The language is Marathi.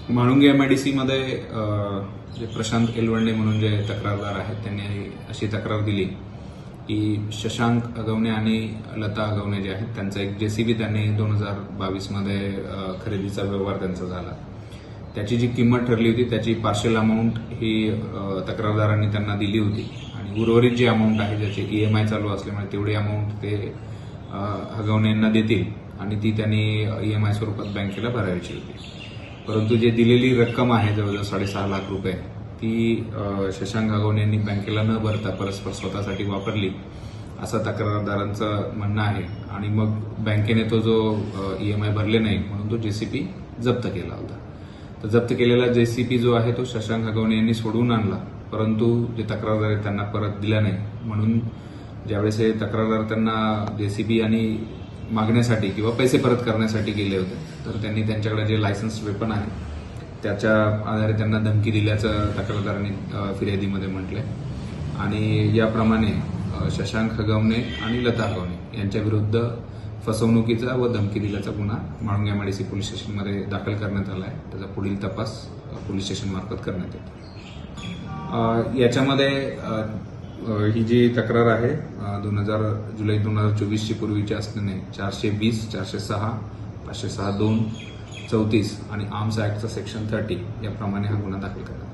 म्हाळुंगे MIDC मध्ये जे प्रशांत एलवंडे म्हणून जे तक्रारदार आहेत त्यांनी अशी तक्रार दिली की शशांक अगवणे आणि लता अगवणे जे आहेत त्यांचा एक JCB त्यांनी 2022 मध्ये खरेदीचा व्यवहार त्यांचा झाला. त्याची जी किंमत ठरली होती त्याची पार्शियल अमाऊंट ही तक्रारदारांनी त्यांना दिली होती आणि उर्वरित जी अमाऊंट आहे ज्याची EMI चालू असल्यामुळे तेवढी अमाऊंट ते अगवणे यांना देतील आणि ती त्यांनी EMI स्वरूपात बँकेला भरायची होती. परंतु जे दिलेली रक्कम आहे जवळजवळ 6.5 लाख रुपये ती शशांक अगवणे यांनी बँकेला न भरता परस्पर स्वतःसाठी वापरली असं तक्रारदारांचं म्हणणं आहे आणि मग बँकेने तो जो EMI भरले नाही म्हणून तो JCB जप्त केला होता. तर जप्त केलेला JCB जो आहे तो शशांक अगवणे यांनी सोडवून आणला, परंतु जे तक्रारदार आहेत त्यांना परत दिला नाही. म्हणून ज्यावेळेस हे तक्रारदार त्यांना JCB आणि मागण्यासाठी किंवा पैसे परत करण्यासाठी गेले होते तर त्यांनी त्यांच्याकडे जे लायसन्स वेपन आहे त्याच्या आधारे त्यांना धमकी दिल्याचं तक्रारदारांनी फिर्यादीमध्ये म्हटलंय आणि याप्रमाणे शशांक अगवणे आणि लता अगवणे यांच्या विरुद्ध फसवणुकीचा व धमकी दिल्याचा गुन्हा म्हाळुंगे MIDC पोलीस स्टेशनमध्ये दाखल करण्यात आला आहे. त्याचा पुढील तपास पोलीस स्टेशनमार्फत करण्यात येतो. याच्यामध्ये ही जी तक्रार आहे जुलै 2024 ची पूर्वीची असल्याने 420, 406, 506(2), 34 आणि आर्म्स ऍक्टचा सेक्शन 30 याप्रमाणे हा गुन्हा दाखल करण्यात आला.